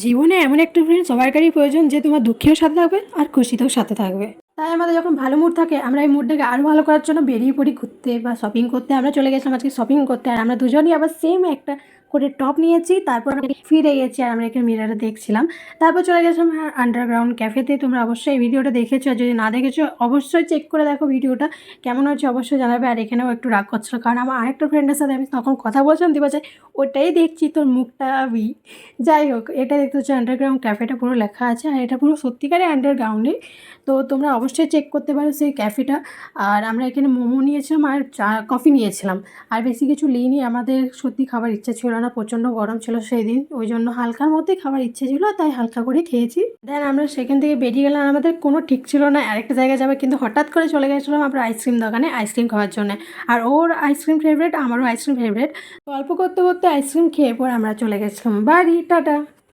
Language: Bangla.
জীবনে এমন একটা ফ্রেন্ড সবারই প্রয়োজন যে তোমার দুঃখেও সাথে থাকবে আর খুশিতেও সাথে থাকবে। তাই আমাদের যখন ভালো মুড থাকে আমরা এই মুডটাকে আরও ভালো করার জন্য বেরিয়ে পড়ি ঘুরতে বা শপিং করতে। আমরা চলে গেছিলাম আজকে শপিং করতে, আর আমরা দুজনই আবার সেম একটা করে টপ নিয়েছি। তারপর আমরা ফিরে গেছি আর আমরা এখানে মিরারে দেখছিলাম। তারপর চলে গেছিলাম আন্ডারগ্রাউন্ড ক্যাফেতে। তোমরা অবশ্যই এই ভিডিওটা দেখেছো, আর যদি না দেখেছো অবশ্যই চেক করে দেখো ভিডিওটা কেমন হচ্ছে, অবশ্যই জানাবে। আর এখানেও একটু রাগ করছিল কারণ আমার আরেকটা ফ্রেন্ডের সাথে আমি তখন কথা বলছিলাম, দিবা চাই ওটাই দেখছি তোর মুখটা আমি। যাই হোক, এটা দেখতে হচ্ছে আন্ডারগ্রাউন্ড ক্যাফেটা পুরো লেখা আছে, আর এটা পুরো সত্যিকারে আন্ডারগ্রাউন্ডে। তো তোমরা অবশ্যই চেক করতে পারো সেই ক্যাফেটা। আর আমরা এখানে মোমো নিয়েছিলাম আর চা কফি নিয়েছিলাম, আর বেশি কিছু নিইনি। আমাদের সত্যি খাবার ইচ্ছে ছিল না, প্রচণ্ড গরম ছিল সেই দিন, ওই জন্য হালকার মধ্যেই খাবার ইচ্ছে ছিল, তাই হালকা করে খেয়েছি। দেন আমরা সেখান থেকে বেরিয়ে গেলাম। আমাদের কোনো ঠিক ছিল না আরেকটা জায়গায় যাবে, কিন্তু হঠাৎ করে চলে গেছিলাম আমরা আইসক্রিম দোকানে আইসক্রিম খাওয়ার জন্য। আর ওর আইসক্রিম ফেভারিট, আমারও আইসক্রিম ফেভারিট। গল্প করতে করতে আইসক্রিম খেয়ে পর আমরা চলে গেছিলাম বাড়ি। টাটা।